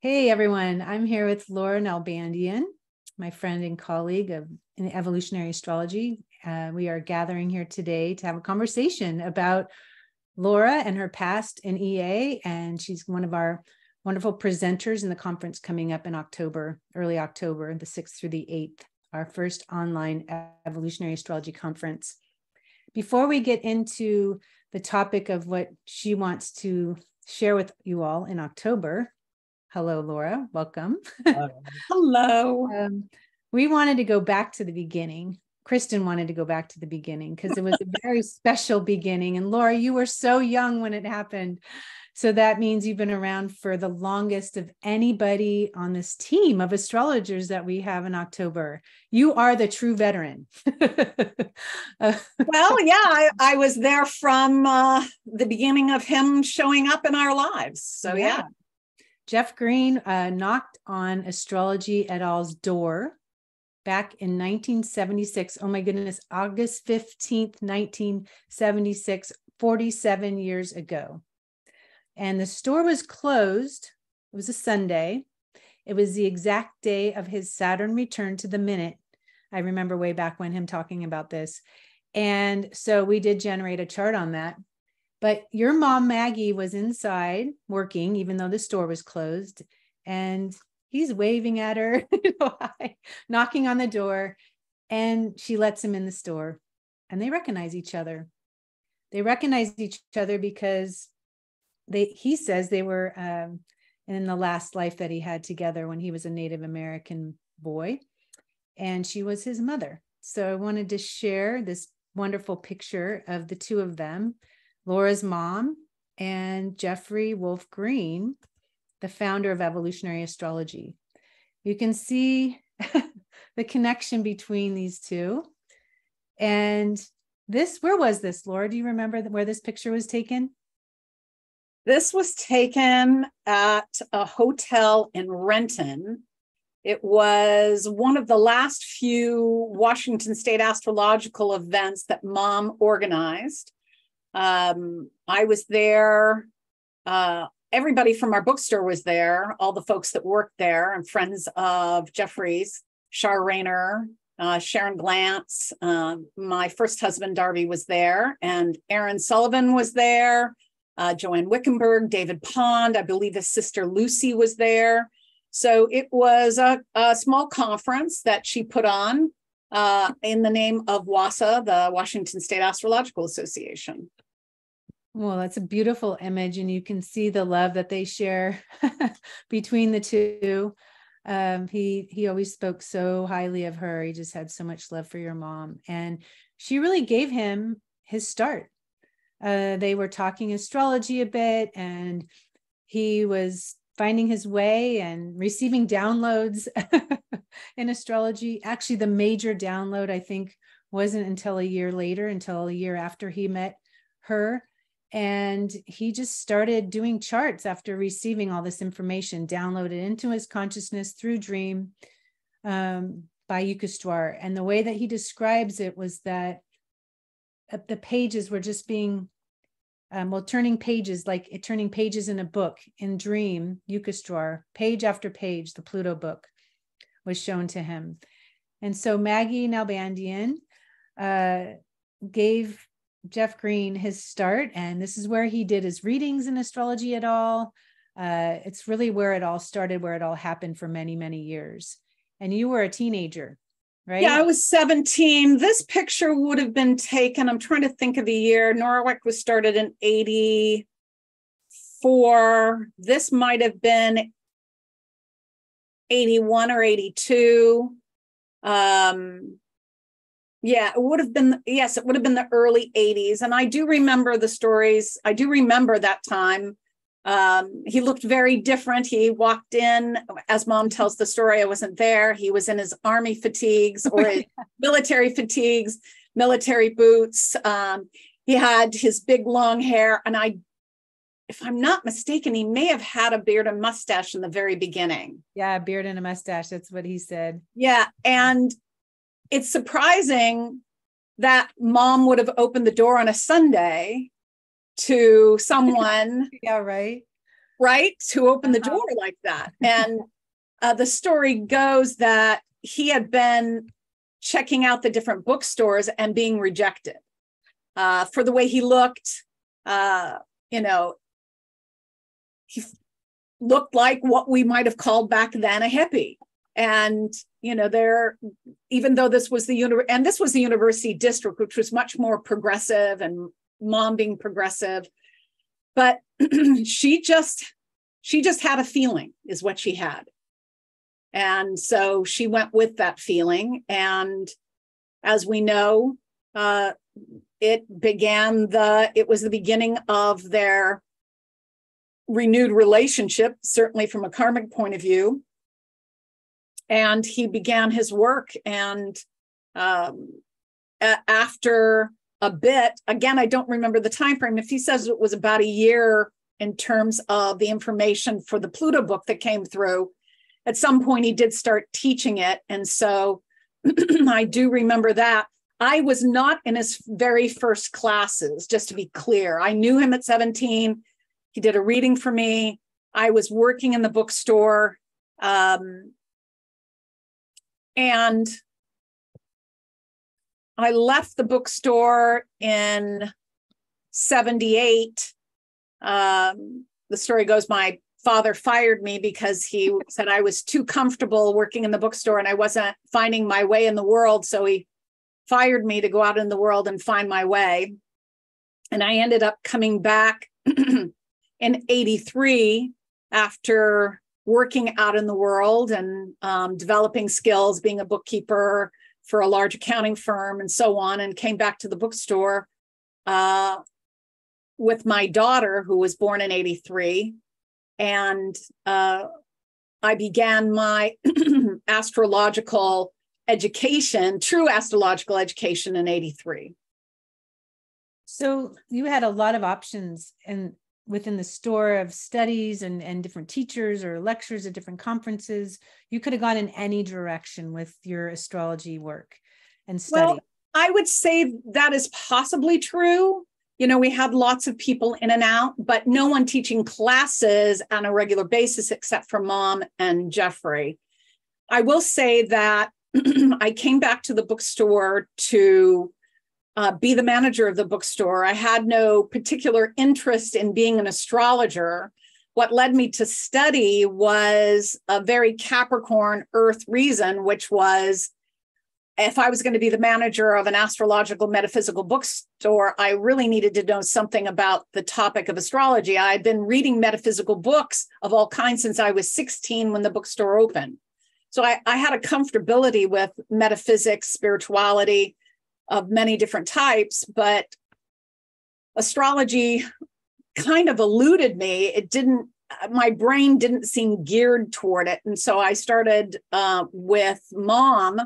Hey everyone, I'm here with Laura Nalbandian, my friend and colleague in evolutionary astrology. We are gathering here today to have a conversation about Laura and her past in EA, and she's one of our wonderful presenters in the conference coming up in October, early October, the 6th through the 8th, our first online evolutionary astrology conference. Before we get into the topic of what she wants to share with you all in October, hello, Laura. Welcome. Hello. We wanted to go back to the beginning. Kristin wanted to go back to the beginning because it was a very special beginning. And Laura, you were so young when it happened. So that means you've been around for the longest of anybody on this team of astrologers that we have in October. You are the true veteran. Well, yeah, I was there from the beginning of him showing up in our lives. So, yeah. Jeff Green knocked on Astrology et al.'s door back in 1976. Oh my goodness, August 15th, 1976, 47 years ago. And the store was closed. It was a Sunday. It was the exact day of his Saturn return to the minute. I remember way back when him talking about this. And so we did generate a chart on that. But your mom, Maggie, was inside working, even though the store was closed. And he's waving at her, knocking on the door. And she lets him in the store. And they recognize each other. They recognize each other because he says they were in the last life that he had together when he was a Native American boy. And she was his mother. So I wanted to share this wonderful picture of the two of them. Laura's mom and Jeffrey Wolf Green, the founder of evolutionary astrology. You can see the connection between these two. And where was this, Laura? Do you remember where this picture was taken? This was taken at a hotel in Renton. It was one of the last few Washington State astrological events that Mom organized. I was there. Everybody from our bookstore was there. All the folks that worked there and friends of Jeffrey's, Char Rayner, Sharon Glantz. My first husband, Darby, was there, and Aaron Sullivan was there. Joanne Wickenberg, David Pond, I believe his sister Lucy was there. So it was a small conference that she put on in the name of WASA, the Washington State Astrological Association. Well, that's a beautiful image, and you can see the love that they share between the two. He always spoke so highly of her. He just had so much love for your mom, and she really gave him his start. They were talking astrology a bit, and he was finding his way and receiving downloads in astrology. Actually, the major download, I think, wasn't until a year later, until a year after he met her. And he just started doing charts after receiving all this information downloaded into his consciousness through dream by Yukastwar. And the way that he describes it was that the pages were just being turning pages, like turning pages in a book in dream. Yukastwar, page after page, the Pluto book was shown to him. And so Maggie Nalbandian gave Jeff Green his start, and this is where he did his readings in Astrology et al. It's really where it all started, where it all happened for many, many years. And you were a teenager, right? Yeah, I was 17. This picture would have been taken, I'm trying to think of the year. Norwalk was started in 84. This might have been 81 or 82. Yeah, it would have been, yes, it would have been the early 80s. And I do remember the stories. I do remember that time. He looked very different. He walked in, as Mom tells the story, I wasn't there. He was in his army fatigues or military fatigues, military boots. He had his big long hair. And if I'm not mistaken, he may have had a beard and mustache in the very beginning. Yeah, a beard and a mustache. That's what he said. Yeah. And it's surprising that Mom would have opened the door on a Sunday to someone yeah, right. right? To open the door like that. And the story goes that he had been checking out the different bookstores and being rejected for the way he looked. You know, he looked like what we might have called back then a hippie. And, you know, even though this was the university district, which was much more progressive, and mom being progressive, but she just had a feeling, is what she had. And so she went with that feeling. And as we know, it was the beginning of their renewed relationship, certainly from a karmic point of view. And he began his work. And after a bit, again, I don't remember the time frame. If he says it was about a year in terms of the information for the Pluto book that came through, at some point he did start teaching it. And so I do remember that. I was not in his very first classes, just to be clear. I knew him at 17. He did a reading for me. I was working in the bookstore. And I left the bookstore in 78. The story goes, my father fired me because he said I was too comfortable working in the bookstore and I wasn't finding my way in the world. So he fired me to go out in the world and find my way. And I ended up coming back in 83 after working out in the world and developing skills, being a bookkeeper for a large accounting firm and so on, and came back to the bookstore with my daughter, who was born in 83. And I began my astrological education, true astrological education, in 83. So you had a lot of options within the store of studies and different teachers or lectures at different conferences. You could have gone in any direction with your astrology work and study. Well, I would say that is possibly true. You know, we had lots of people in and out, but no one teaching classes on a regular basis except for Mom and Jeffrey. I will say that I came back to the bookstore to be the manager of the bookstore. I had no particular interest in being an astrologer. What led me to study was a very Capricorn Earth reason, which was, if I was going to be the manager of an astrological metaphysical bookstore, I really needed to know something about the topic of astrology. I had been reading metaphysical books of all kinds since I was 16 when the bookstore opened. So I had a comfortability with metaphysics, spirituality of many different types, but astrology kind of eluded me. My brain didn't seem geared toward it. And so I started with Mom,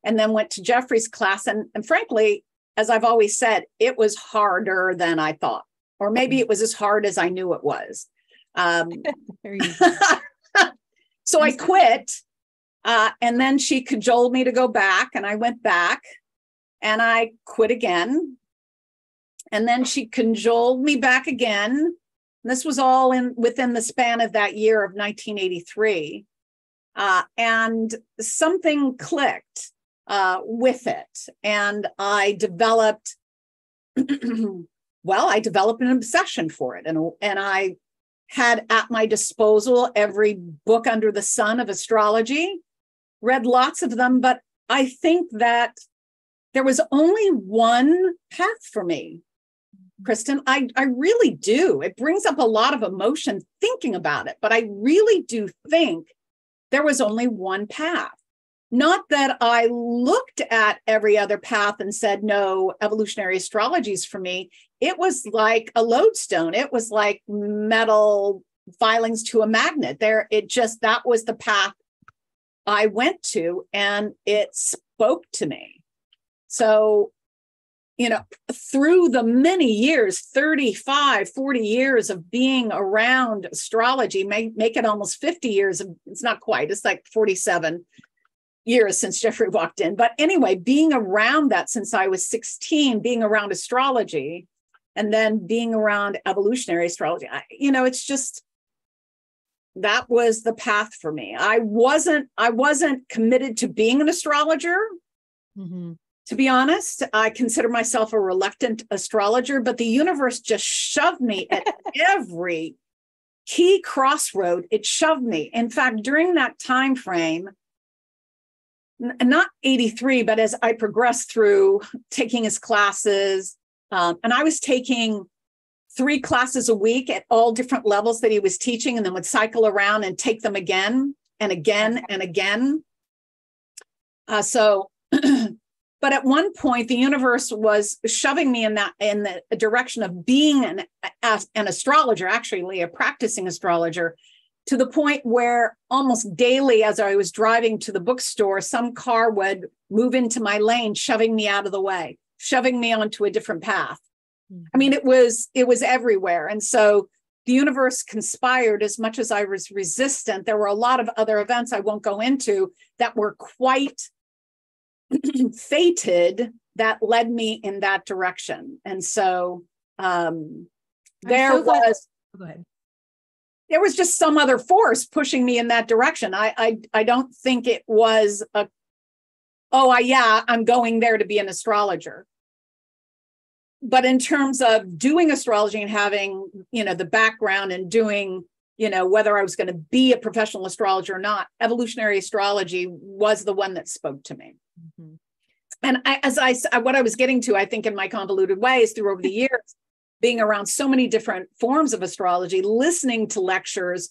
and then went to Jeffrey's class. And frankly, as I've always said, it was harder than I thought, or maybe it was as hard as I knew it was. So I quit. And then she cajoled me to go back, and I went back and I quit again. And then she cajoled me back again. And this was all within the span of that year of 1983. And something clicked with it. And I developed, an obsession for it. And I had at my disposal every book under the sun of astrology, read lots of them, but I think that there was only one path for me, Kristin. I really do. It brings up a lot of emotion thinking about it, but I really do think there was only one path. Not that I looked at every other path and said, no, evolutionary astrology is for me. It was like a lodestone. It was like metal filings to a magnet. That was the path I went to, and it spoke to me. So, through the many years, 35, 40 years of being around astrology, make it almost 50 years. It's not quite, it's like 47 years since Jeffrey walked in. But anyway, being around that since I was 16, being around astrology, and then being around evolutionary astrology, it's just, that was the path for me. I wasn't committed to being an astrologer. Mm-hmm. To be honest, I consider myself a reluctant astrologer, but the universe just shoved me at every key crossroad. It shoved me. In fact, during that time frame, not 83, but as I progressed through taking his classes, and I was taking 3 classes a week at all different levels that he was teaching, and then would cycle around and take them again and again and again. But at one point, the universe was shoving me in the direction of being an astrologer, actually a practicing astrologer, to the point where almost daily, as I was driving to the bookstore, some car would move into my lane, shoving me out of the way, shoving me onto a different path. I mean, it was everywhere. And so the universe conspired. As much as I was resistant, there were a lot of other events I won't go into that were quite fated that led me in that direction. And so there was just some other force pushing me in that direction. I don't think it was I'm going there to be an astrologer. But in terms of doing astrology and having, the background and doing, whether I was going to be a professional astrologer or not, evolutionary astrology was the one that spoke to me. Mm-hmm. And what I was getting to, I think in my convoluted ways through over the years, being around so many different forms of astrology, listening to lectures,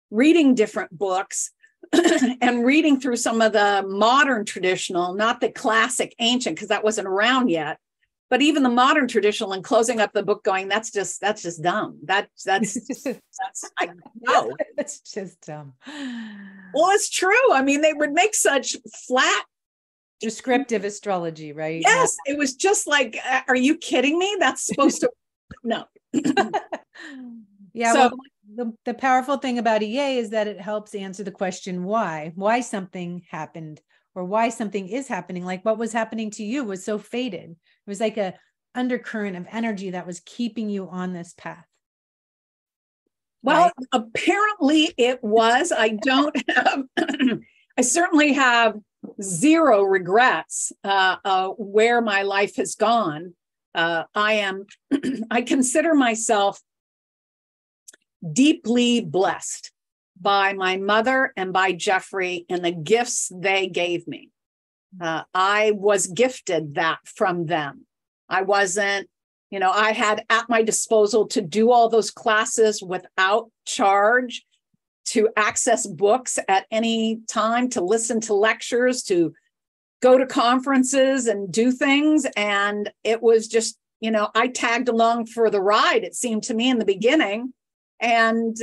reading different books, and reading through some of the modern traditional, not the classic ancient, because that wasn't around yet, but even the modern traditional, and closing up the book going, that's just dumb. That's I know. That's just dumb. Well, it's true. I mean, they would make such flat descriptive astrology, right? Yes. It was just like, are you kidding me? That's supposed to, no. Yeah. So, well, the powerful thing about EA is that it helps answer the question, why something happened or why something is happening. Like what was happening to you was so fated. It was like a undercurrent of energy that was keeping you on this path. Well, right? Apparently it was. I don't have, I certainly have zero regrets where my life has gone. I consider myself deeply blessed by my mother and by Jeffrey and the gifts they gave me. I was gifted that from them. I wasn't, I had at my disposal to do all those classes without charge, to access books at any time, to listen to lectures, to go to conferences and do things. And it was just, I tagged along for the ride, it seemed to me in the beginning, and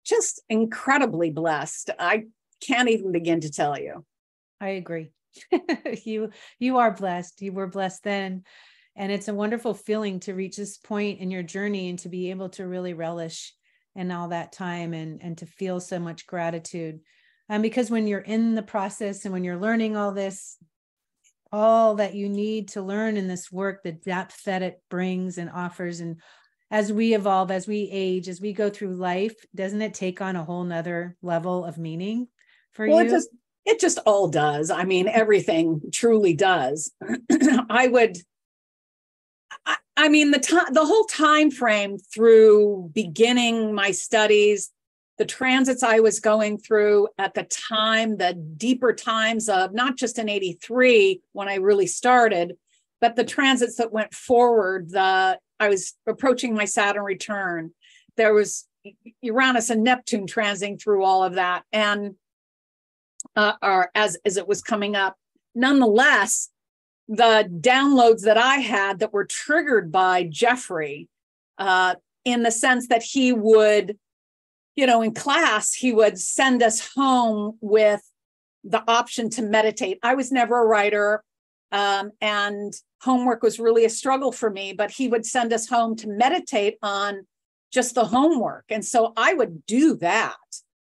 just incredibly blessed. I can't even begin to tell you. I agree. You are blessed. You were blessed then. And it's a wonderful feeling to reach this point in your journey and to be able to really relish in all that time and to feel so much gratitude. Because when you're in the process and when you're learning all this, all that you need to learn in this work, the depth that it brings and offers. And as we evolve, as we age, as we go through life, doesn't it take on a whole nother level of meaning for you? It just all does. I mean, everything truly does. I mean, the whole time frame through beginning my studies, the transits I was going through at the time, the deeper times of not just in 83 when I really started, but the transits that went forward. I was approaching my Saturn return. There was Uranus and Neptune transiting through all of that, and as it was coming up. Nonetheless, the downloads that I had that were triggered by Jeffrey, in the sense that he would, in class, he would send us home with the option to meditate. I was never a writer, and homework was really a struggle for me, but he would send us home to meditate on just the homework. And so I would do that,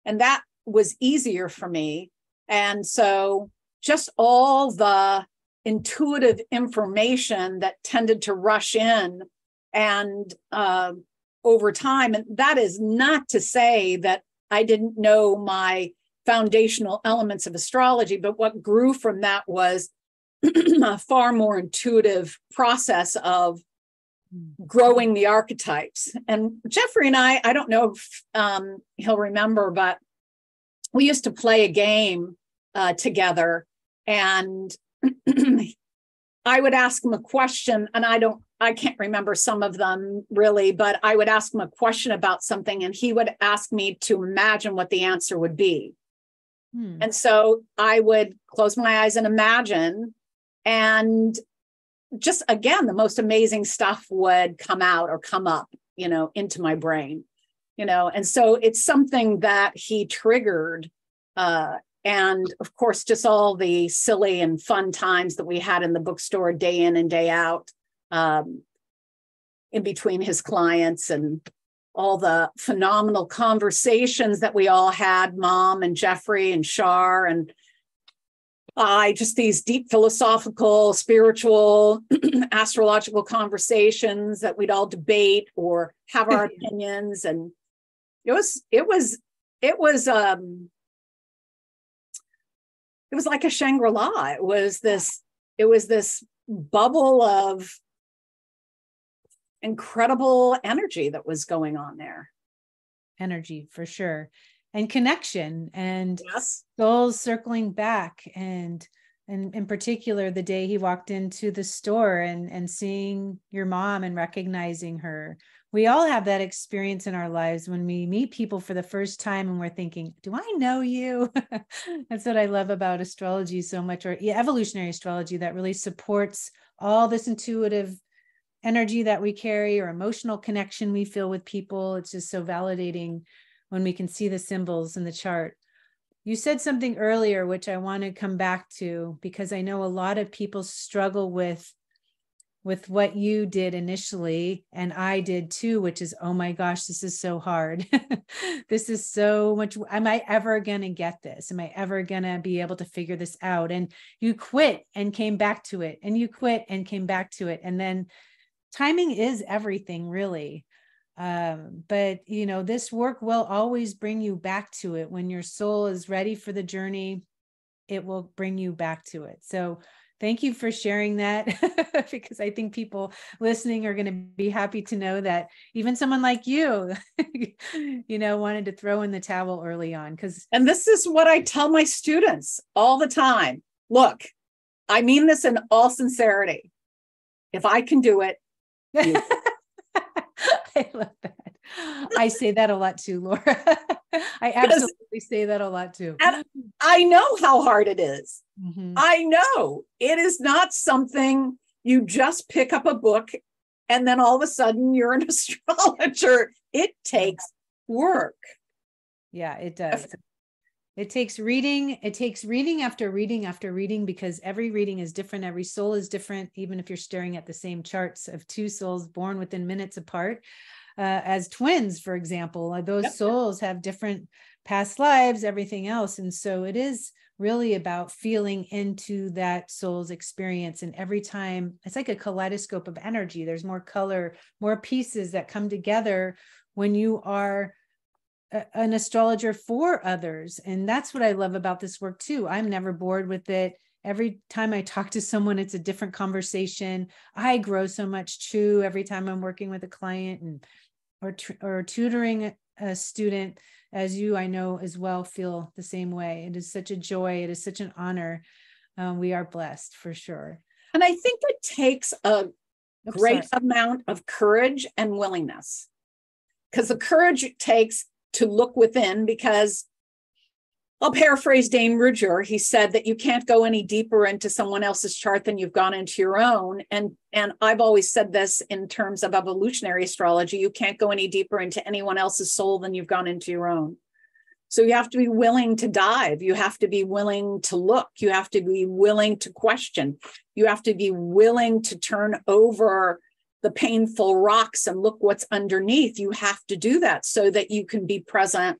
and that was easier for me. And so just all the intuitive information that tended to rush in and over time. And that is not to say that I didn't know my foundational elements of astrology, but what grew from that was a far more intuitive process of growing the archetypes. And Jeffrey and I don't know if he'll remember, but we used to play a game together, and I would ask him a question, and I can't remember some of them really, but I would ask him a question about something, and he would ask me to imagine what the answer would be. And so I would close my eyes and imagine, and just, again, the most amazing stuff would come out or come up, into my brain, and so it's something that he triggered. And of course, just all the silly and fun times that we had in the bookstore day in and day out, in between his clients, and all the phenomenal conversations that we all had, Mom and Jeffrey and Shar and I, just these deep philosophical, spiritual, astrological conversations that we'd all debate or have our opinions. And it was like a Shangri-La. It was this bubble of incredible energy that was going on there. Energy, for sure. And connection, and yes, souls circling back. And in particular, the day he walked into the store and seeing your mom and recognizing her. We all have that experience in our lives when we meet people for the first time and we're thinking, do I know you? That's what I love about astrology so much, or evolutionary astrology, that really supports all this intuitive energy that we carry, or emotional connection we feel with people. It's just so validating when we can see the symbols in the chart. You said something earlier, which I want to come back to, because I know a lot of people struggle with what you did initially, and I did too, which is, oh my gosh, this is so hard. This is so much. Am I ever going to get this? Am I ever going to be able to figure this out? And you quit and came back to it, and you quit and came back to it. And then timing is everything, really. But this work will always bring you back to it. When your soul is ready for the journey, it will bring you back to it. So thank you for sharing that, because I think people listening are going to be happy to know that even someone like you, wanted to throw in the towel early on. And this is what I tell my students all the time. Look, I mean this in all sincerity. If I can do it, you I love that. I say that a lot too, Laura. I absolutely say that a lot too. And I know how hard it is. Mm-hmm. I know it is not something you just pick up a book and then all of a sudden you're an astrologer. It takes work. Yeah, it does. It takes reading. It takes reading after reading after reading, because every reading is different. Every soul is different. Even if you're staring at the same charts of two souls born within minutes apart, as twins, for example, those souls have different past lives, everything else. And so it is really about feeling into that soul's experience. And every time, it's like a kaleidoscope of energy. There's more color, more pieces that come together when you are an astrologer for others. And that's what I love about this work too. I'm never bored with it. Every time I talk to someone, it's a different conversation. I grow so much too every time I'm working with a client or tutoring a student, as you, I know as well, feel the same way. It is such a joy. It is such an honor. We are blessed, for sure. And I think it takes a great amount of courage and willingness, because the courage it takes to look within, because I'll paraphrase Dane Rudger. He said that you can't go any deeper into someone else's chart than you've gone into your own. And I've always said this in terms of evolutionary astrology. You can't go any deeper into anyone else's soul than you've gone into your own. So you have to be willing to dive. You have to be willing to look. You have to be willing to question. You have to be willing to turn over the painful rocks and look what's underneath. You have to do that so that you can be present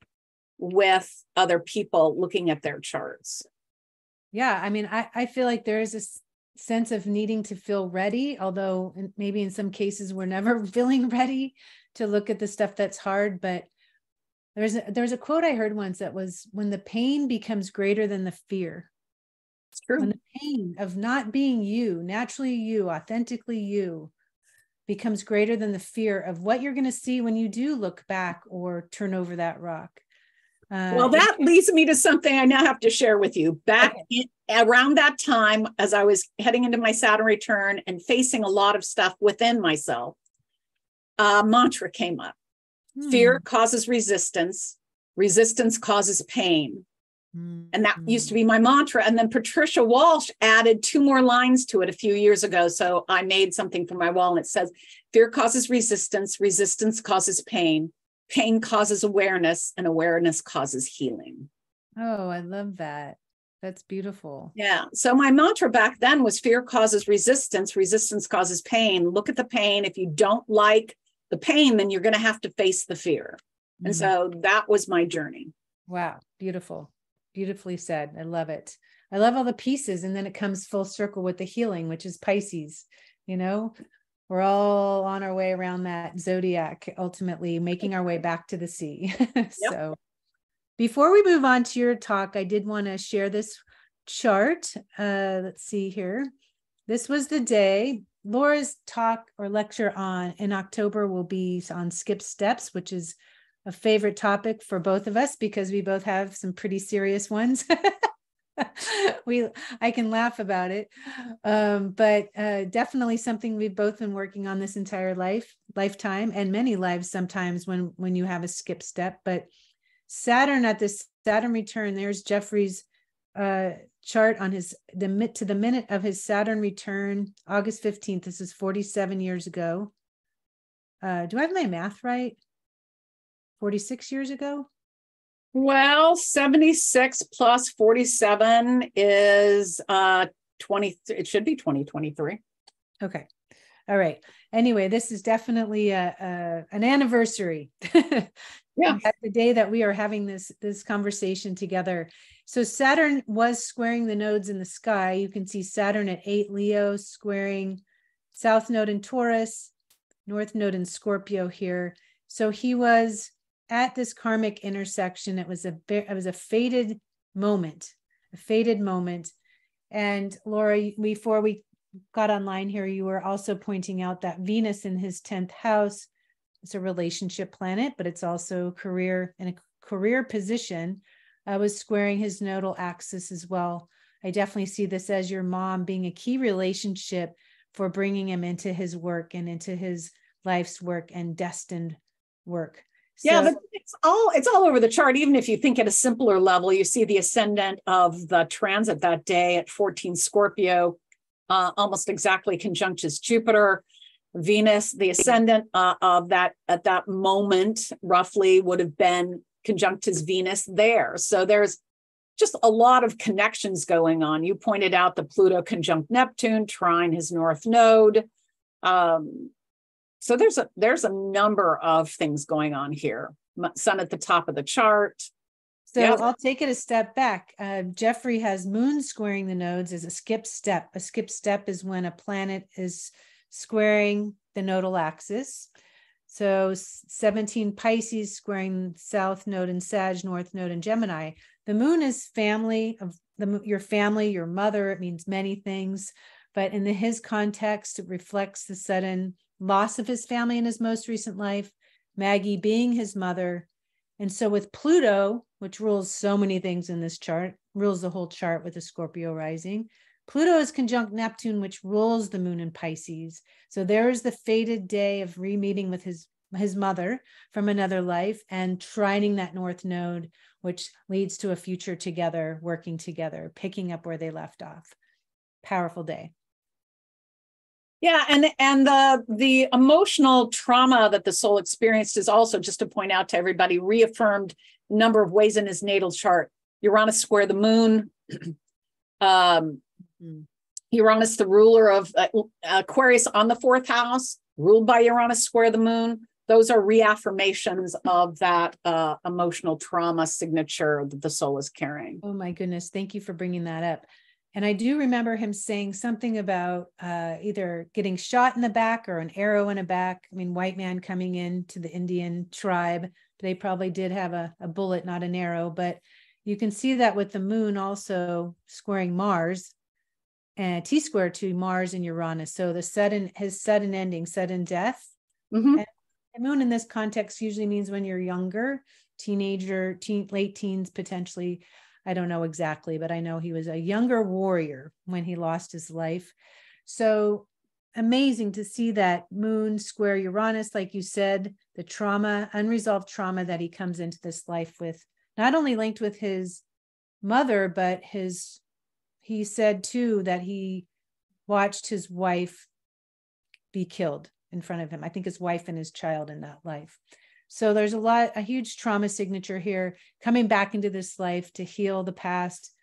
with other people looking at their charts. Yeah. I mean, I feel like there is a sense of needing to feel ready, although maybe in some cases we're never feeling ready to look at the stuff that's hard. But There's a quote I heard once that was, when the pain becomes greater than the fear. It's true. When the pain of not being you, naturally you, authentically you, becomes greater than the fear of what you're going to see when you do look back or turn over that rock. Well, that leads me to something I now have to share with you. Around that time, as I was heading into my Saturn return and facing a lot of stuff within myself, a mantra came up. Fear causes resistance. Resistance causes pain. And that used to be my mantra. And then Patricia Walsh added 2 more lines to it a few years ago. So I made something for my wall and it says, fear causes resistance. Resistance causes pain. Pain causes awareness, and awareness causes healing. Oh, I love that. That's beautiful. Yeah. So my mantra back then was fear causes resistance. Resistance causes pain. Look at the pain. If you don't like the pain, then you're going to have to face the fear. And so that was my journey. Wow. Beautiful. Beautifully said. I love it. I love all the pieces. And then it comes full circle with the healing, which is Pisces. You know, we're all on our way around that zodiac, ultimately making our way back to the sea. So before we move on to your talk, I did want to share this chart. Let's see here. This was the day. Laura's talk or lecture in October will be on skip steps, which is a favorite topic for both of us because we both have some pretty serious ones. I can laugh about it, but definitely something we've both been working on this entire lifetime, and many lives sometimes when you have a skip step. But Saturn, at this Saturn return, there's Jeffrey's chart on to the minute of his Saturn return, August 15th. This is 47 years ago. Do I have my math right? 46 years ago? Well, 76 plus 47 is 20. It should be 2023. Okay. All right. Anyway, this is definitely an anniversary. Yeah. At the day that we are having this conversation together. So Saturn was squaring the nodes in the sky. You can see Saturn at 8 Leo squaring South Node in Taurus, North Node in Scorpio here. So he was at this karmic intersection. It was a fated moment, And Laura, before we got online here, you were also pointing out that Venus in his 10th house, it's a relationship planet, but it's also career and a career position, was squaring his nodal axis as well. I definitely see this as your mom being a key relationship for bringing him into his work and into his life's work and destined work. So, yeah, but it's all over the chart. Even if you think at a simpler level, you see the ascendant of the transit that day at 14 Scorpio, almost exactly conjunct his Jupiter. Venus, the ascendant of that at that moment, roughly would have been conjunct his Venus there. So there's just a lot of connections going on. You pointed out the Pluto conjunct Neptune, trine his North Node. So there's a number of things going on here. Sun at the top of the chart. So I'll take it a step back. Jeffrey has Moon squaring the nodes as a skip step. A skip step is when a planet is squaring the nodal axis. So 17 Pisces squaring South Node in Sag, North Node in Gemini. The Moon is family, your family, your mother. It means many things. But in his context, it reflects the sudden loss of his family in his most recent life, Maggie being his mother. And so with Pluto, which rules so many things in this chart, rules the whole chart with a Scorpio rising, Pluto is conjunct Neptune, which rules the moon in Pisces. So there is the fated day of re-meeting with his mother from another life and trining that North Node, which leads to a future together, working together, picking up where they left off. Powerful day. Yeah, and the emotional trauma that the soul experienced is also, just to point out to everybody, reaffirmed a number of ways in his natal chart. Uranus square the moon. Uranus, the ruler of Aquarius on the 4th house, ruled by Uranus square the moon. Those are reaffirmations of that emotional trauma signature that the soul is carrying. Oh my goodness. Thank you for bringing that up. And I do remember him saying something about either getting shot in the back or an arrow in the back. I mean, white man coming in to the Indian tribe, They probably did have a bullet, not an arrow, but you can see that with the moon also squaring Mars and T-square to Mars and Uranus. So his sudden ending, sudden death. Mm-hmm. And the moon in this context usually means when you're younger, teenager, late teens, potentially. I don't know exactly, but I know he was a younger warrior when he lost his life. So amazing to see that moon square Uranus, like you said, the trauma, unresolved trauma that he comes into this life with, not only linked with his mother, but he said too that he watched his wife be killed in front of him. I think his wife and his child in that life. So there's a huge trauma signature here, coming back into this life to heal the past.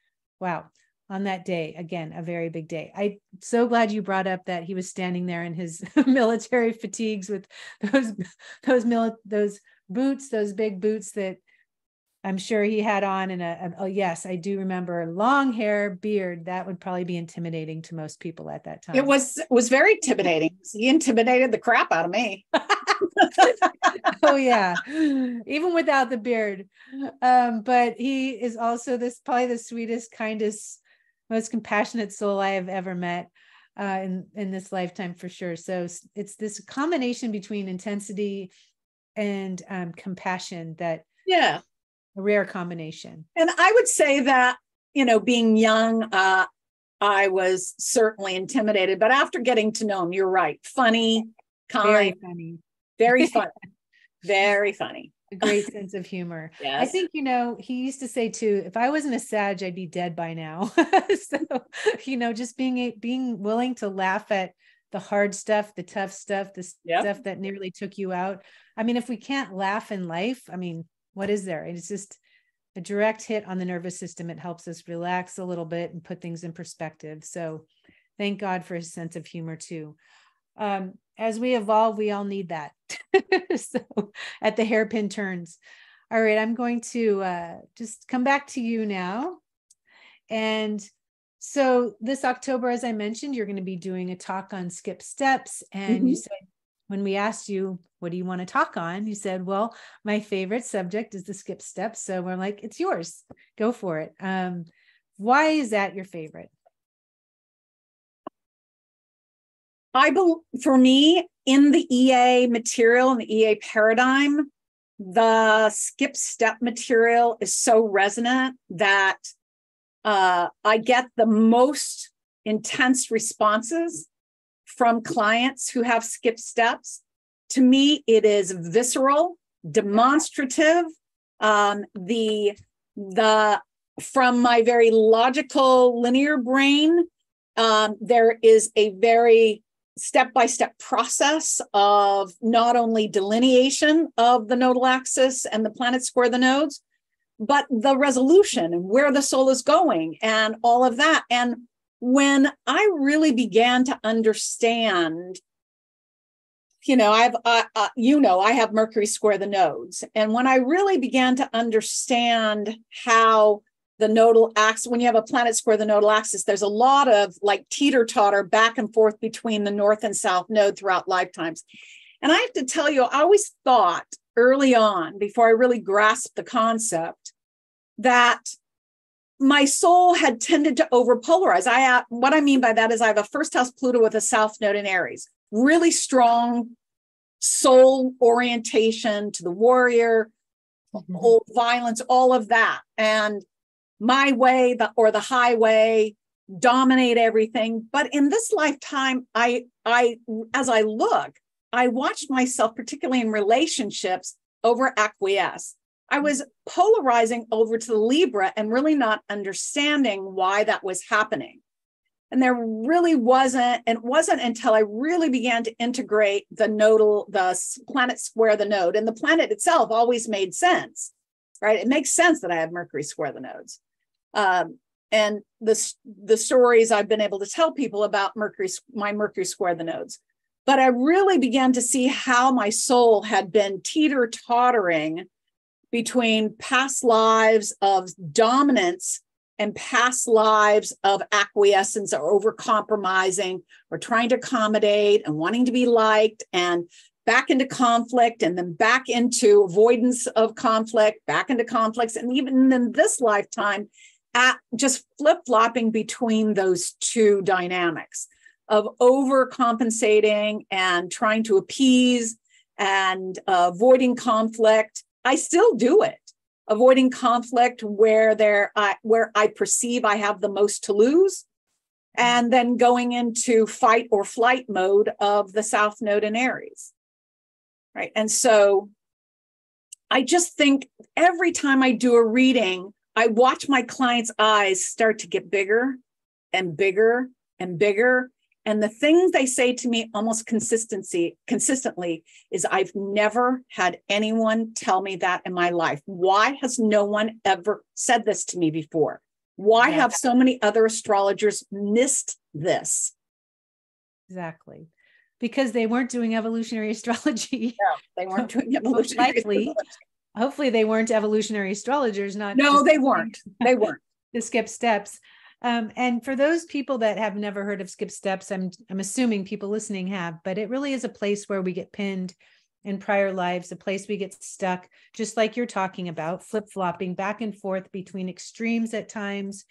Wow. On that day, again, a very big day. I'm so glad you brought up that he was standing there in his military fatigues with those boots, those big boots that I'm sure he had on. And oh yes, I do remember long hair, beard. That would probably be intimidating to most people at that time. It was very intimidating. He intimidated the crap out of me. Oh yeah, even without the beard. But he is also probably the sweetest, kindest, most compassionate soul I have ever met in this lifetime for sure. So it's this combination between intensity and compassion that a rare combination. And I would say that, being young, I was certainly intimidated, but after getting to know him, you're right. Funny, kind, very funny, very funny, very funny. A great sense of humor. Yes. I think, he used to say too, if I wasn't a Sag, I'd be dead by now. So, just being willing to laugh at the hard stuff, the tough stuff, the stuff that nearly took you out. I mean, if we can't laugh in life, I mean, what is there? It's just a direct hit on the nervous system. It helps us relax a little bit and put things in perspective. So thank God for his sense of humor too. As we evolve, we all need that. So at the hairpin turns. All right, I'm going to just come back to you now. And so this October, as I mentioned, you're going to be doing a talk on skip steps. And you said, when we asked you, what do you want to talk on? You said, well, my favorite subject is the skip steps. So we're like, it's yours. Go for it. Why is that your favorite? For me, in the EA material, in the EA paradigm, the skip step material is so resonant that I get the most intense responses from clients who have skip steps. To me, it is visceral, demonstrative. The from my very logical linear brain, there is a very step-by-step process of not only delineation of the nodal axis and the planets square the nodes, but the resolution and where the soul is going and all of that. And when I really began to understand, I have Mercury square the nodes. And when I really began to understand how the nodal axis, when you have a planet square the nodal axis, there's a lot of like teeter-totter back and forth between the north and south node throughout lifetimes. And I have to tell you, I always thought early on, before I really grasped the concept, that my soul had tended to overpolarize. What I mean by that is I have a first house Pluto with a south node in Aries, really strong soul orientation to the warrior, violence, all of that. And my way or the highway dominate everything. But in this lifetime, as I look, I watched myself, particularly in relationships, over acquiesce. I was polarizing over to the Libra and really not understanding why that was happening. And there really wasn't, and it wasn't until I really began to integrate the planet square the node, and the planet itself always made sense, right? It makes sense that I have Mercury square the nodes. And the stories I've been able to tell people about my Mercury square the nodes. But I really began to see how my soul had been teeter-tottering between past lives of dominance and past lives of acquiescence or over-compromising or trying to accommodate and wanting to be liked and back into conflict, and then back into avoidance of conflict, back into conflicts. And even in this lifetime, at just flip-flopping between those two dynamics of overcompensating and trying to appease and avoiding conflict. I still do it, avoiding conflict where I perceive I have the most to lose, and then going into fight or flight mode of the South Node in Aries. Right. And so I just think every time I do a reading, I watch my clients' eyes start to get bigger and bigger and bigger. And the thing they say to me almost consistently is, I've never had anyone tell me that in my life. Why has no one ever said this to me before? Why have so many other astrologers missed this? Exactly. Because they weren't doing evolutionary astrology. No, they weren't doing evolutionary astrology. Hopefully they weren't evolutionary astrologers, not. No, they weren't. They weren't. The skip steps. And for those people that have never heard of skip steps, I'm assuming people listening have, but it really is a place where we get pinned in prior lives, a place we get stuck, just like you're talking about, flip-flopping back and forth between extremes at times.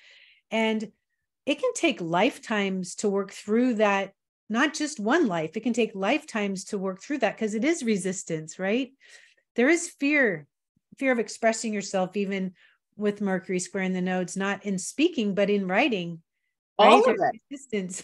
And it can take lifetimes to work through that, not just one life. It can take lifetimes to work through that because it is resistance, right? There is fear of expressing yourself, even with Mercury squaring the nodes, not in speaking, but in writing. Right? All of it. Resistance.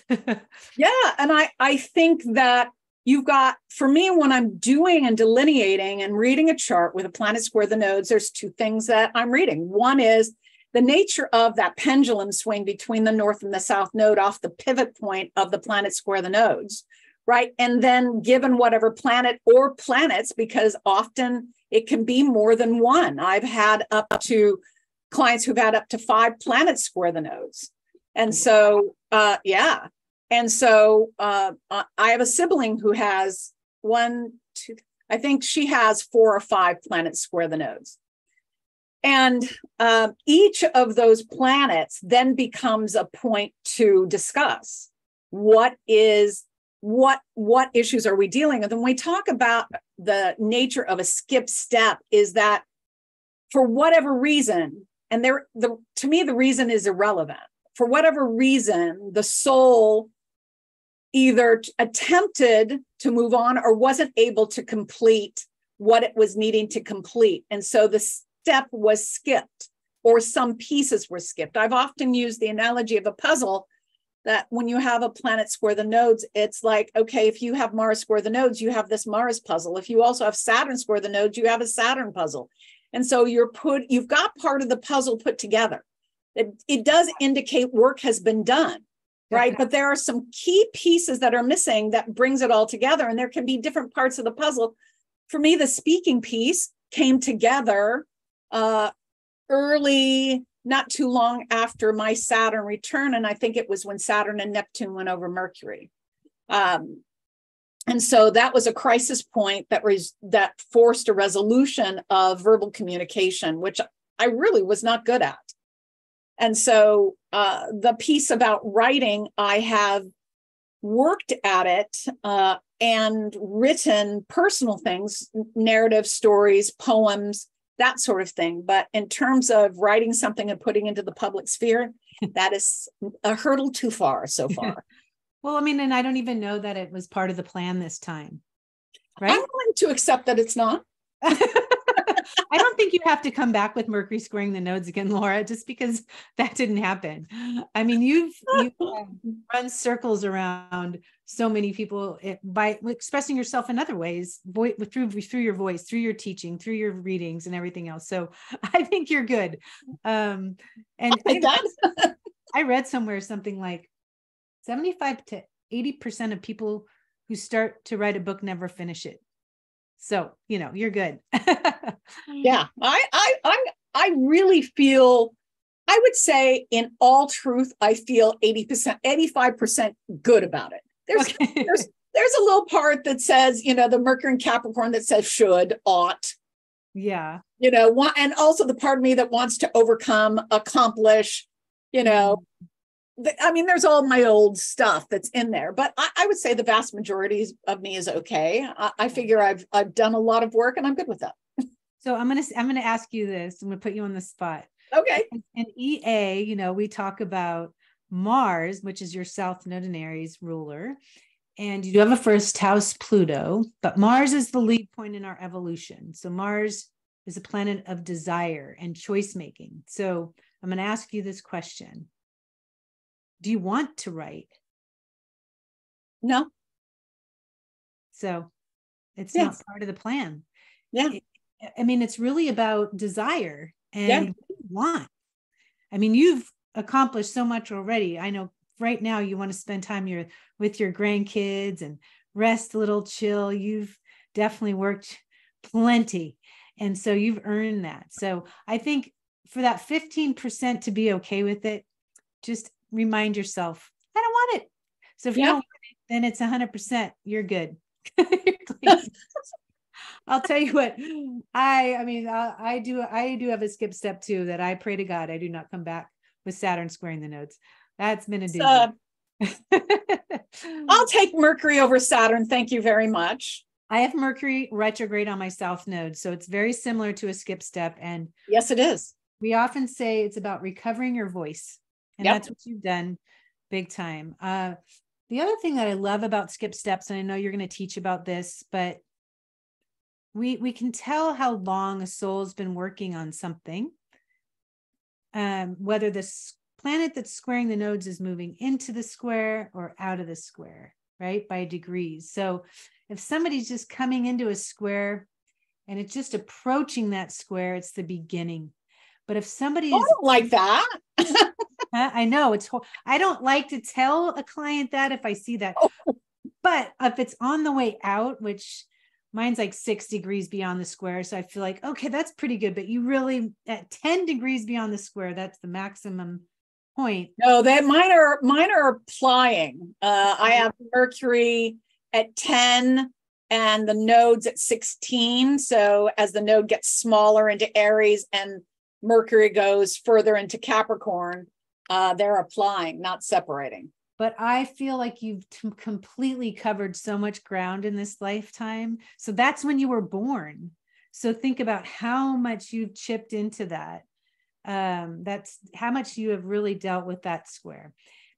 Yeah. And I think that you've got, for me, when I'm doing and delineating and reading a chart with a planet square the nodes, there's two things that I'm reading. One is the nature of that pendulum swing between the North and the South node off the pivot point of the planet square the nodes, right? And then given whatever planet or planets, because often it can be more than one. I've had up to clients who've had up to 5 planets square the nodes. And so, yeah. And so I have a sibling who has 1, 2, I think she has 4 or 5 planets square the nodes. And each of those planets then becomes a point to discuss what issues are we dealing with. And when we talk about the nature of a skip step, is that for whatever reason, and to me, the reason is irrelevant. For whatever reason, the soul either attempted to move on or wasn't able to complete what it was needing to complete. And so the step was skipped, or some pieces were skipped. I've often used the analogy of a puzzle that when you have a planet square the nodes, it's like, okay, if you have Mars square the nodes, you have this Mars puzzle. If you also have Saturn square the nodes, you have a Saturn puzzle. And so you've got part of the puzzle put together. It does indicate work has been done, right? But there are some key pieces that are missing that brings it all together. And there can be different parts of the puzzle. For me, the speaking piece came together early, not too long after my Saturn return. And I think it was when Saturn and Neptune went over Mercury. And so that was a crisis point that forced a resolution of verbal communication, which I really was not good at. And so the piece about writing, I have worked at it and written personal things, narrative stories, poems, that sort of thing. But in terms of writing something and putting into the public sphere, that is a hurdle too far so far. Well, I mean, and I don't even know that it was part of the plan this time, right? I'm willing to accept that it's not. I don't think you have to come back with Mercury squaring the nodes again, Laura, just because that didn't happen. I mean, you've run circles around so many people by expressing yourself in other ways, through your voice, through your teaching, through your readings and everything else. So I think you're good. And I read somewhere something like 75 to 80% of people who start to write a book never finish it. So, you're good. Yeah, I really feel, I would say in all truth, I feel 80%, 85% good about it. There's a little part that says, the Mercury and Capricorn that says should, ought. Yeah. And also the part of me that wants to overcome, accomplish, I mean, there's all my old stuff that's in there, but I would say the vast majority of me is okay. I figure I've done a lot of work and I'm good with that. So I'm gonna ask you this. I'm gonna put you on the spot. Okay. In EA, we talk about Mars, which is your South Node and Aries ruler, and you do have a first house Pluto, but Mars is the lead point in our evolution. So Mars is a planet of desire and choice making. So I'm going to ask you this question. Do you want to write? No. So it's not part of the plan. Yeah. It's really about desire and want. I mean, you've accomplished so much already. I know right now you want to spend time with your grandkids and rest a little, chill. You've definitely worked plenty. And so you've earned that. So I think for that 15% to be okay with it, just remind yourself, I don't want it. So if you don't want it, then it's 100%. You're good. I'll tell you what, I do have a skip step too, that I pray to God I do not come back with Saturn squaring the nodes. That's been a doozy. I'll take Mercury over Saturn. Thank you very much. I have Mercury retrograde on my South node, so it's very similar to a skip step. And yes, it is. We often say it's about recovering your voice, and that's what you've done big time. The other thing that I love about skip steps, and I know you're going to teach about this, but we can tell how long a soul's been working on something, whether this planet that's squaring the nodes is moving into the square or out of the square, right? By degrees. So if somebody's just coming into a square and it's just approaching that square, it's the beginning. But if somebody is like that, I know I don't like to tell a client that if I see that, but if it's on the way out, which mine's like 6 degrees beyond the square. So I feel like, okay, that's pretty good. But you really at 10 degrees beyond the square, that's the maximum point. No, mine are applying. I have Mercury at 10 and the nodes at 16. So as the node gets smaller into Aries and Mercury goes further into Capricorn, they're applying, not separating. But I feel like you've completely covered so much ground in this lifetime. So that's when you were born. So think about how much you've chipped into that. That's how much you have really dealt with that square.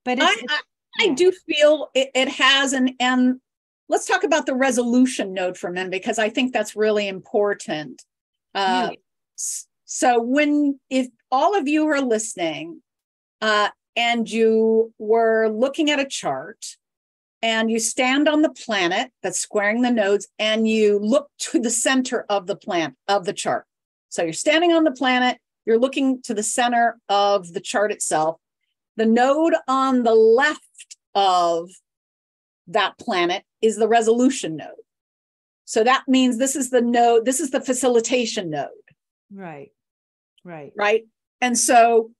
But I do feel it has and let's talk about the resolution node for a minute, because I think that's really important. So if all of you are listening and you were looking at a chart and you stand on the planet that's squaring the nodes and you look to the center of the chart. So you're standing on the planet, you're looking to the center of the chart itself. The node on the left of that planet is the resolution node. So that means this is the facilitation node. Right. And so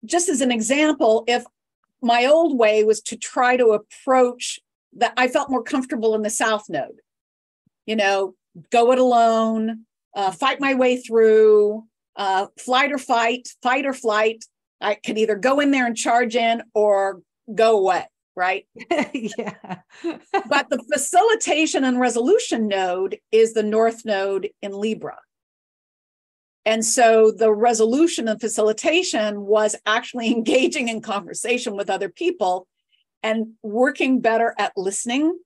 just as an example, if my old way was to try to approach that, I felt more comfortable in the South node, go it alone, fight my way through, fight or flight. I could either go in there and charge in or go away, right? Yeah. But the facilitation and resolution node is the North node in Libra. And so the resolution and facilitation was actually engaging in conversation with other people and working better at listening,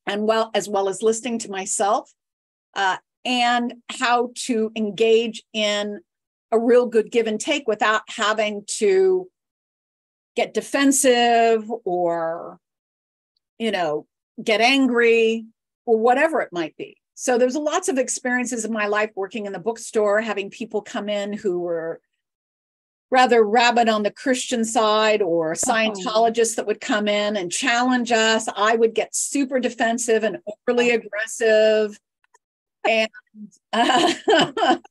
and as well as listening to myself, and how to engage in a real good give and take without having to get defensive or, get angry or whatever it might be. So there's lots of experiences in my life working in the bookstore, having people come in who were rather rabid on the Christian side, or Scientologists that would come in and challenge us. I would get super defensive and overly aggressive. And it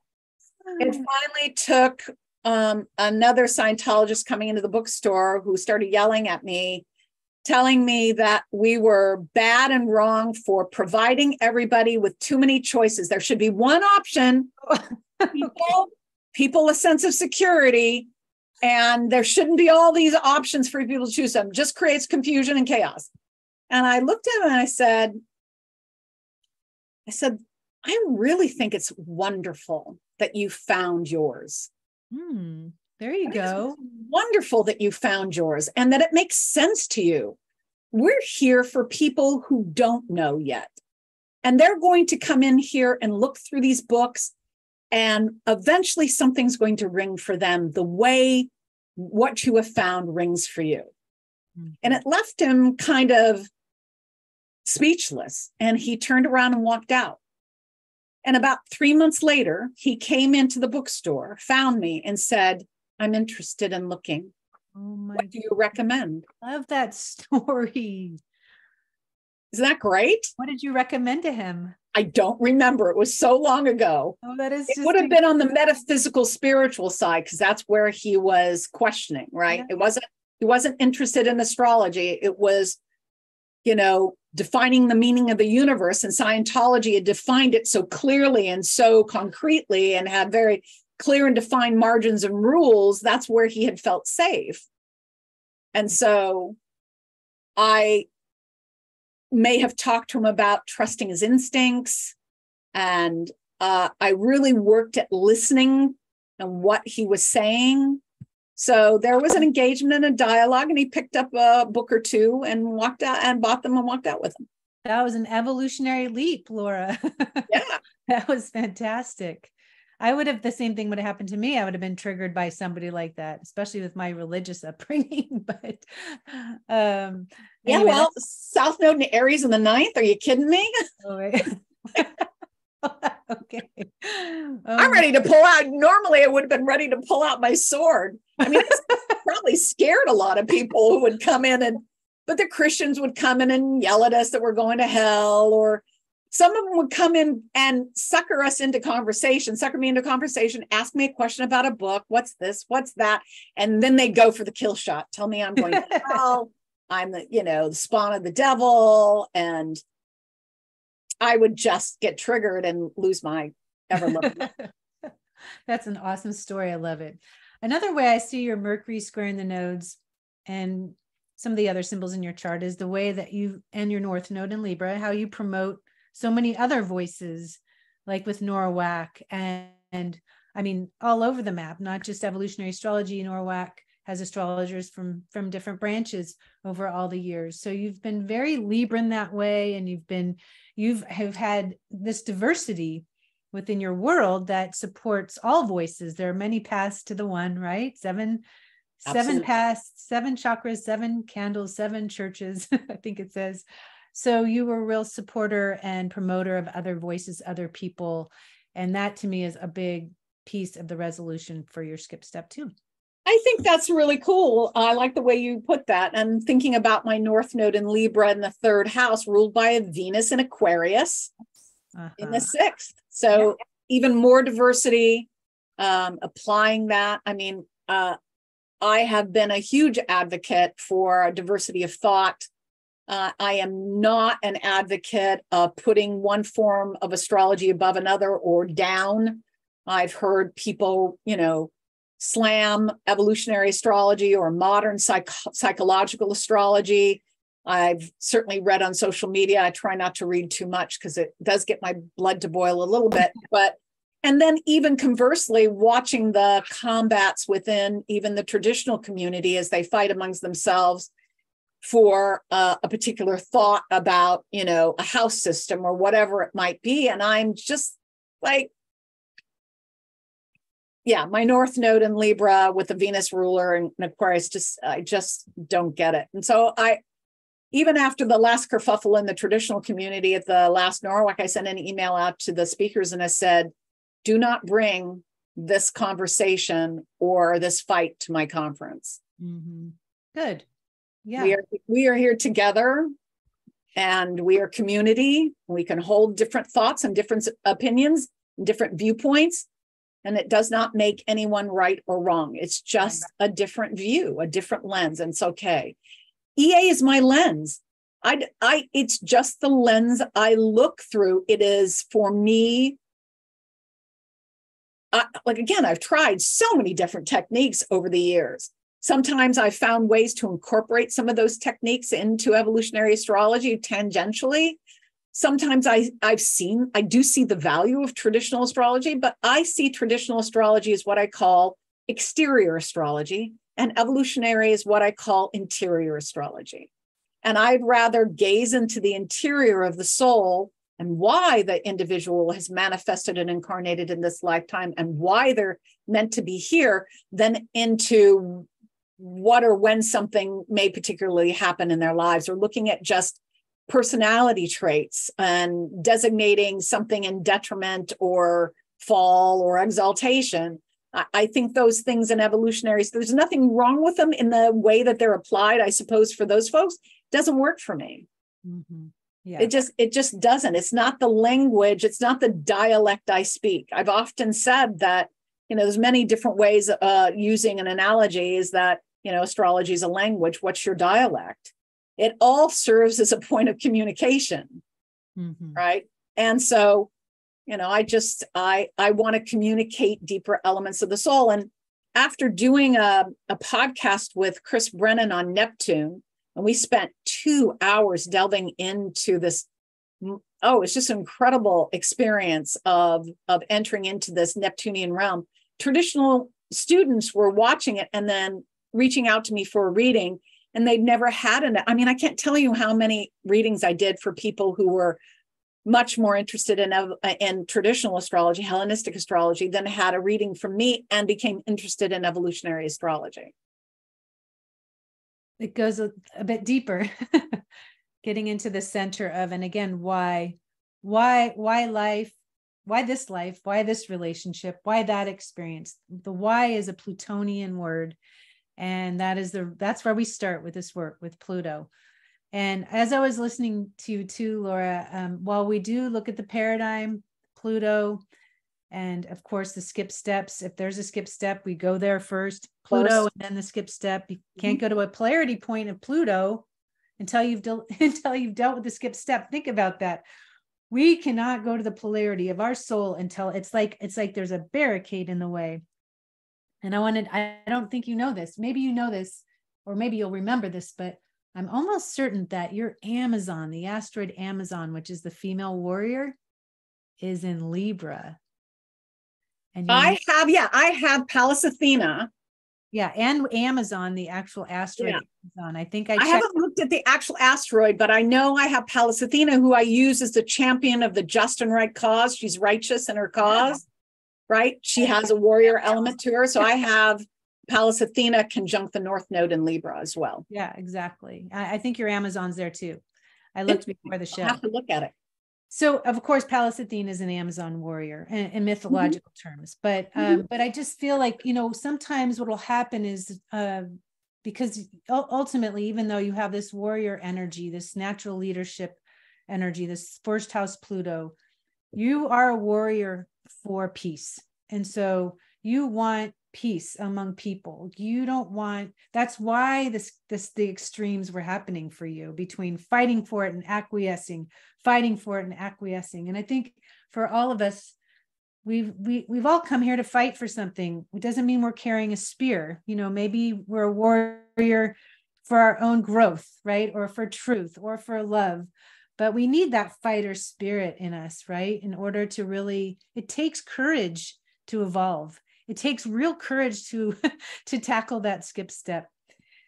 finally took another Scientologist coming into the bookstore who started yelling at me, telling me that we were bad and wrong for providing everybody with too many choices. There should be one option, people a sense of security, And there shouldn't be all these options for people to choose from. Just creates confusion and chaos. And I looked at him and I said, I really think it's wonderful that you found yours. There you go. It's wonderful that you found yours and that it makes sense to you. We're here for people who don't know yet. And they're going to come in here and look through these books, and eventually something's going to ring for them the way what you have found rings for you. And it left him kind of speechless, and he turned around and walked out. And about 3 months later, he came into the bookstore, found me, and said, I'm interested in looking. What do you recommend? Love that story. Isn't that great? What did you recommend to him? I don't remember. It was so long ago. Oh, that is. It would have been on the metaphysical, spiritual side, because that's where he was questioning, right? Yeah. He wasn't interested in astrology. It was, defining the meaning of the universe. And Scientology had defined it so clearly and so concretely and had very clear and defined margins and rules. That's where he had felt safe. And so I may have talked to him about trusting his instincts. And I really worked at listening and what he was saying. So there was an engagement and a dialogue, and he picked up a book or two and walked out and bought them and walked out with them. That was an evolutionary leap, Laura. Yeah. That was fantastic. The same thing would have happened to me. I would have been triggered by somebody like that, especially with my religious upbringing. But anyway, South Node in Aries in the 9th. Are you kidding me? Okay. I'm ready to pull out. Normally, I would have been ready to pull out my sword. I mean, it's probably scared a lot of people who would come in but the Christians would come in and yell at us that we're going to hell, or some of them would come in and sucker me into conversation, ask me a question about a book. What's this? What's that? And then they go for the kill shot. Tell me I'm going to hell. I'm the spawn of the devil. And I would just get triggered and lose my ever-loving. That's an awesome story. I love it. Another way I see your Mercury squaring the nodes and some of the other symbols in your chart is the way that you and your North Node in Libra, how you promote so many other voices, like with Norwalk and I mean, all over the map, not just evolutionary astrology. Norwalk has astrologers from different branches over all the years. So you've been very Libran that way, and you have had this diversity within your world that supports all voices. There are many paths to the one, right? Seven paths, 7 chakras, 7 candles, 7 churches, I think it says. So you were a real supporter and promoter of other voices, other people. And that to me is a big piece of the resolution for your skip step too. I think that's really cool. I like the way you put that. And thinking about my North Node in Libra in the 3rd house, ruled by a Venus in Aquarius in the 6th. So even more diversity, applying that. I mean, I have been a huge advocate for diversity of thought. I am not an advocate of putting one form of astrology above another or down. I've heard people, slam evolutionary astrology or modern psychological astrology. I've certainly read on social media. I try not to read too much because it does get my blood to boil a little bit. And then even conversely, watching the combats within even the traditional community as they fight amongst themselves for a particular thought about, a house system or whatever it might be. And I'm just like, my North Node in Libra with the Venus ruler and Aquarius, I just don't get it. And so even after the last kerfuffle in the traditional community at the last Norwalk, I sent an email out to the speakers and I said, do not bring this conversation or this fight to my conference. Mm-hmm. Good. Yeah. We are here together, and we are community. We can hold different thoughts and different opinions and different viewpoints. And it does not make anyone right or wrong. It's just a different view, a different lens, and it's okay. EA is my lens. It's just the lens I look through. It is for me like, again, I've tried so many different techniques over the years. Sometimes I've found ways to incorporate some of those techniques into evolutionary astrology tangentially. Sometimes I do see the value of traditional astrology, but I see traditional astrology as what I call exterior astrology, and evolutionary is what I call interior astrology. And I'd rather gaze into the interior of the soul and why the individual has manifested and incarnated in this lifetime and why they're meant to be here than into what or when something may particularly happen in their lives, or looking at just personality traits and designating something in detriment or fall or exaltation. I think those things in evolutionaries, there's nothing wrong with them in the way that they're applied, I suppose, for those folks. Doesn't work for me. Mm-hmm. Yeah. It just doesn't. It's not the language. It's not the dialect I speak. I've often said that, there's many different ways using an analogy is that, astrology is a language. What's your dialect? It all serves as a point of communication. Mm-hmm. Right. And so, I want to communicate deeper elements of the soul. And after doing a podcast with Chris Brennan on Neptune, and we spent 2 hours delving into this. It's just an incredible experience of entering into this Neptunian realm. Traditional students were watching it and then reaching out to me for a reading, and they'd never had I can't tell you how many readings I did for people who were much more interested in traditional astrology, Hellenistic astrology, than had a reading from me and became interested in evolutionary astrology. It goes a bit deeper, getting into the center of, and again, why life, why this life, why this relationship, why that experience. The why is a Plutonian word. And that's where we start with this work with Pluto. And as I was listening to you too, Laura, while we do look at the paradigm, Pluto, and of course the skip steps, if there's a skip step, we go there first, Pluto, and then the skip step. You can't go to a polarity point of Pluto until you've dealt with the skip step. Think about that. We cannot go to the polarity of our soul until it's like there's a barricade in the way. And I don't think you know this. Maybe you know this, or maybe you'll remember this, but I'm almost certain that your Amazon, the asteroid Amazon, which is the female warrior, is in Libra. And I have Pallas Athena. Yeah, and Amazon, the actual asteroid Amazon. I think I haven't looked at the actual asteroid, but I know I have Pallas Athena, who I use as the champion of the just and right cause. She's righteous in her cause, right? She has a warrior element to her. So I have Pallas Athena conjunct the North Node in Libra as well. Yeah, exactly. I think your Amazon's there too. I looked before the show. I'll have to look at it. So, of course, Pallas Athena is an Amazon warrior in mythological terms, but I just feel like, sometimes what will happen is because ultimately, even though you have this warrior energy, this natural leadership energy, this first house Pluto, you are a warrior for peace. And so you want peace among people. You don't want, that's why the extremes were happening for you, between fighting for it and acquiescing, fighting for it and acquiescing. And I think for all of us, we've all come here to fight for something. It doesn't mean we're carrying a spear. Maybe we're a warrior for our own growth, right? Or for truth, or for love. But we need that fighter spirit in us, right? In order to really, it takes courage to evolve. It takes real courage to tackle that skip step.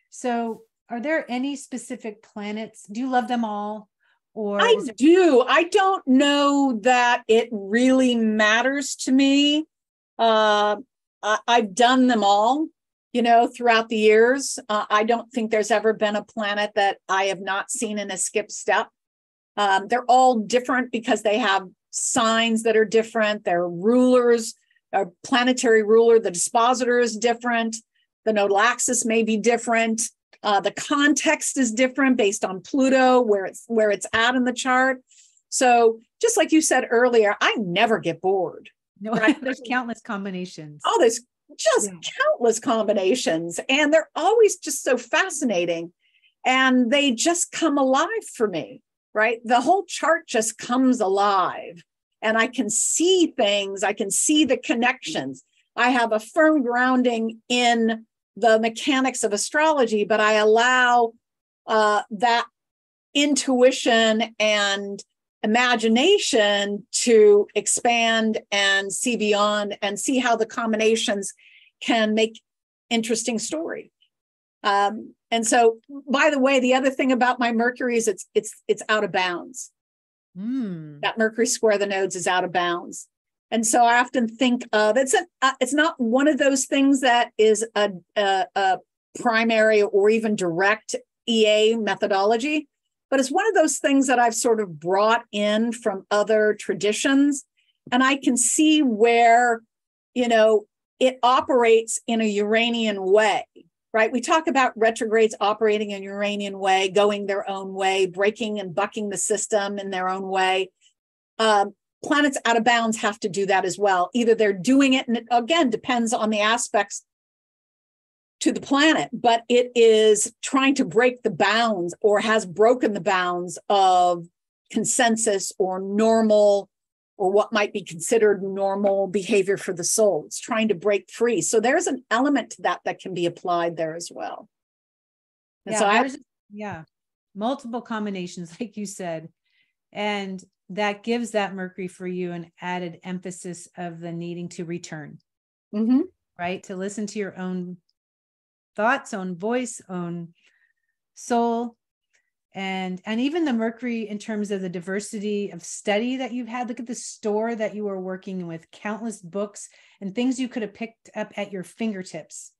So are there any specific planets? Do you love them all? Or I do. I don't know that it really matters to me. I've done them all, throughout the years. I don't think there's ever been a planet that I have not seen in a skip step. They're all different because they have signs that are different. They're rulers. A planetary ruler, the dispositor is different. The nodal axis may be different. The context is different based on Pluto, where it's at in the chart. So just like you said earlier, I never get bored. No, right? There's countless combinations. Oh, there's just countless combinations. And they're always just so fascinating. And they just come alive for me, right? The whole chart just comes alive. and I can see things. I can see the connections. I have a firm grounding in the mechanics of astrology, but I allow that intuition and imagination to expand and see beyond and see how the combinations can make interesting story. And so, by the way, the other thing about my Mercury is it's out of bounds. That Mercury square the nodes is out of bounds. And so I often think of it's not one of those things that is a primary or even direct EA methodology, but it's one of those things that I've sort of brought in from other traditions. And I can see where, it operates in a Uranian way, right? We talk about retrogrades operating in a Uranian way, going their own way, breaking and bucking the system in their own way. Planets out of bounds have to do that as well. Either they're doing it, and it again depends on the aspects to the planet, but it is trying to break the bounds or has broken the bounds of consensus or normal, or what might be considered normal behavior for the soul. It's trying to break free. So there's an element to that can be applied there as well. And multiple combinations, like you said, and that gives that Mercury for you an added emphasis of the needing to return, right? To listen to your own thoughts, own voice, own soul. And even the Mercury in terms of the diversity of study that you've had. Look at the store that you were working with, countless books and things you could have picked up at your fingertips,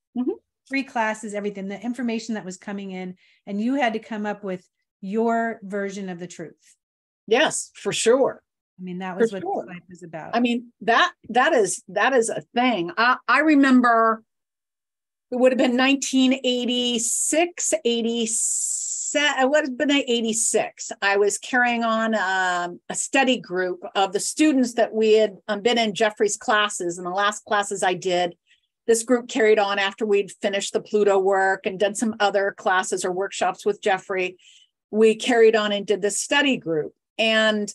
free classes, everything, the information that was coming in, and you had to come up with your version of the truth. Yes, for sure. I mean, that was what life was about. I mean, that is a thing. I remember it would have been 1986, 87. It would have been 86. I was carrying on a study group of the students that we had been in Jeffrey's classes. And the last classes I did, this group carried on after we'd finished the Pluto work and done some other classes or workshops with Jeffrey. We carried on and did this study group. And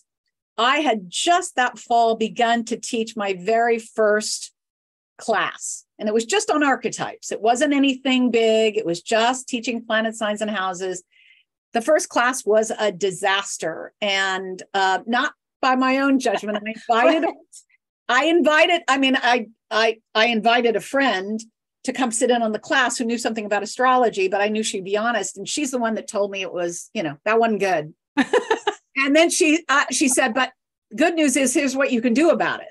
I had just that fall begun to teach my very first class. And it was just on archetypes. It wasn't anything big. It was just teaching planet signs and houses. The first class was a disaster, and not by my own judgment. I invited a friend to come sit in on the class who knew something about astrology, but I knew she'd be honest. And she's the one that told me it was, that wasn't good. And then she said, but good news is, here's what you can do about it.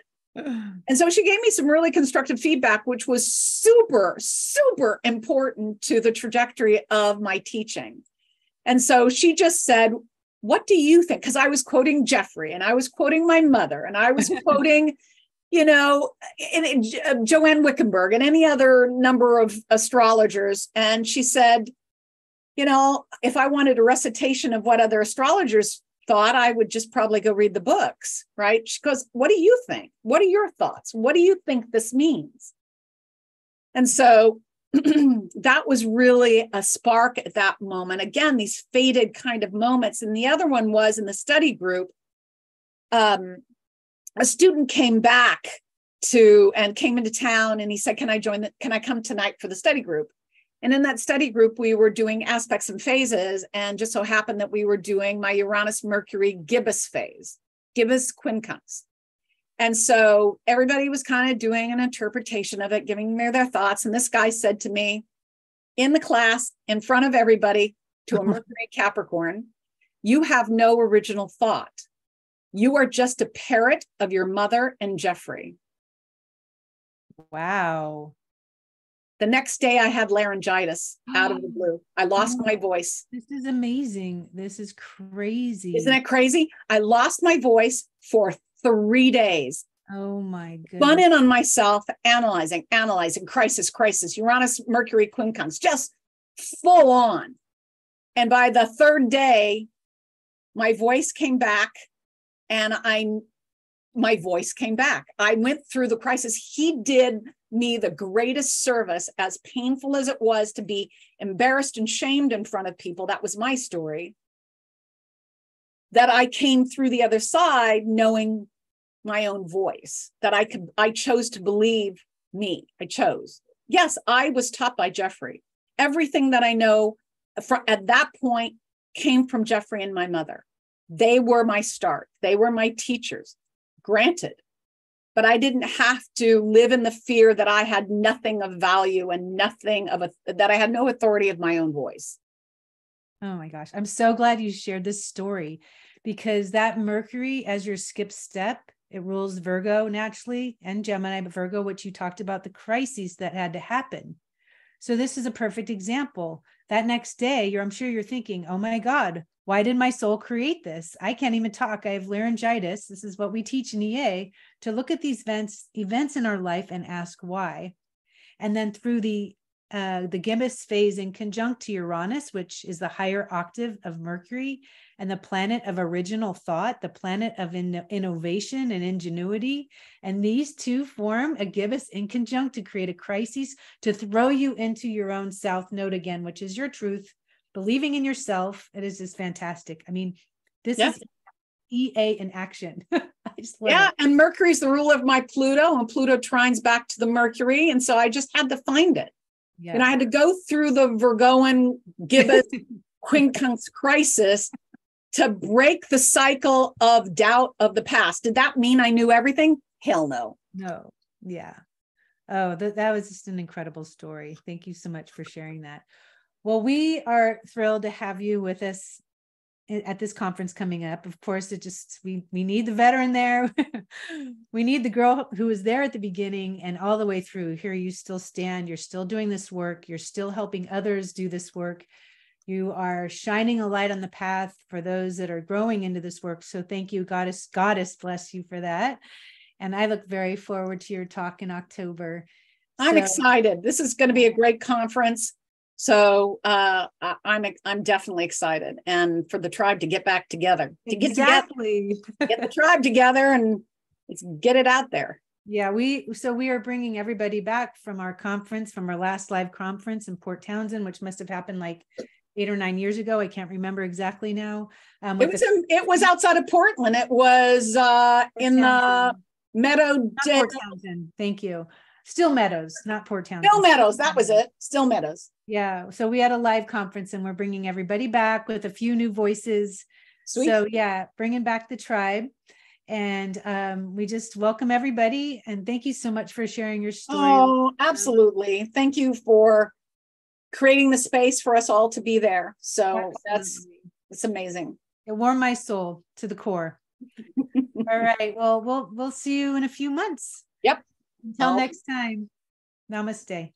And so she gave me some really constructive feedback, which was super, super important to the trajectory of my teaching. And so she just said, what do you think? Because I was quoting Jeffrey, and I was quoting my mother, and I was quoting, Joanne Wickenburg and any other number of astrologers. And she said, if I wanted a recitation of what other astrologers thought, I would just probably go read the books, right? She goes, what do you think? What are your thoughts? What do you think this means? And so that was really a spark at that moment. Again, these faded kind of moments. And the other one was in the study group, a student came back and came into town, and he said, can I come tonight for the study group? And in that study group, we were doing aspects and phases, and just so happened that we were doing my Uranus-Mercury gibbous phase, gibbous quincunx. And so everybody was kind of doing an interpretation of it, giving me their thoughts. And this guy said to me in the class, in front of everybody, to a Mercury Capricorn, you have no original thought. You are just a parrot of your mother and Jeffrey. Wow. The next day I had laryngitis out of the blue. I lost my voice. This is amazing. This is crazy. Isn't it crazy? I lost my voice for 3 days. Oh my goodness. Spun in on myself, analyzing, crisis, Uranus, Mercury, quincunx, just full on. And by the third day, my voice came back, and my voice came back. I went through the crisis. He did me the greatest service, as painful as it was to be embarrassed and shamed in front of people. That was my story. That I came through the other side knowing my own voice, that I chose to believe me. I chose. Yes, I was taught by Jeffrey. Everything that I know at that point came from Jeffrey and my mother. They were my start. They were my teachers, granted. But I didn't have to live in the fear that I had nothing of value and that I had no authority of my own voice. Oh my gosh. I'm so glad you shared this story, because that Mercury, as your skip step, it rules Virgo naturally and Gemini, but Virgo, which you talked about, the crises that had to happen. So this is a perfect example. That next day, I'm sure you're thinking, oh my God, why did my soul create this? I can't even talk. I have laryngitis. This is what we teach in EA, to look at these events in our life and ask why. And then through the gibbous phase in conjunct to Uranus, which is the higher octave of Mercury and the planet of original thought, the planet of innovation and ingenuity. And these two form a gibbous in conjunct to create a crisis, to throw you into your own South Node again, which is your truth, believing in yourself. It is just fantastic. I mean, this is EA in action. I just love it. And Mercury's the ruler of my Pluto, and Pluto trines back to the Mercury. And so I just had to find it. Yeah. And I had to go through the Virgoan gibbous quincunx crisis to break the cycle of doubt of the past. Did that mean I knew everything? Hell no. No. Yeah. Oh, that was just an incredible story. Thank you so much for sharing that. Well, we are thrilled to have you with us at this conference coming up. Of course, we need the veteran there. We need the girl who was there at the beginning and all the way through. Here you still stand. You're still doing this work. You're still helping others do this work. You are shining a light on the path for those that are growing into this work. So thank you, Goddess bless you for that. And I look very forward to your talk in October. I'm excited. This is going to be a great conference. So I'm definitely excited, and for the tribe to get back together, get the tribe together, and let's get it out there. Yeah, we are bringing everybody back from our conference, from our last live conference in Port Townsend, which must have happened like 8 or 9 years ago. I can't remember exactly now. It was outside of Portland. It was in the Meadow. Port Townsend. Thank you. Still Meadows, not Port Townsend. Still Meadows. That was it. Still Meadows. Yeah. So we had a live conference, and we're bringing everybody back with a few new voices. Sweet. So yeah, bringing back the tribe. And we just welcome everybody. And thank you so much for sharing your story. Oh, absolutely. Thank you for creating the space for us all to be there. So it's amazing. It warmed my soul to the core. All right. Well, we'll see you in a few months. Yep. Until next time. Namaste.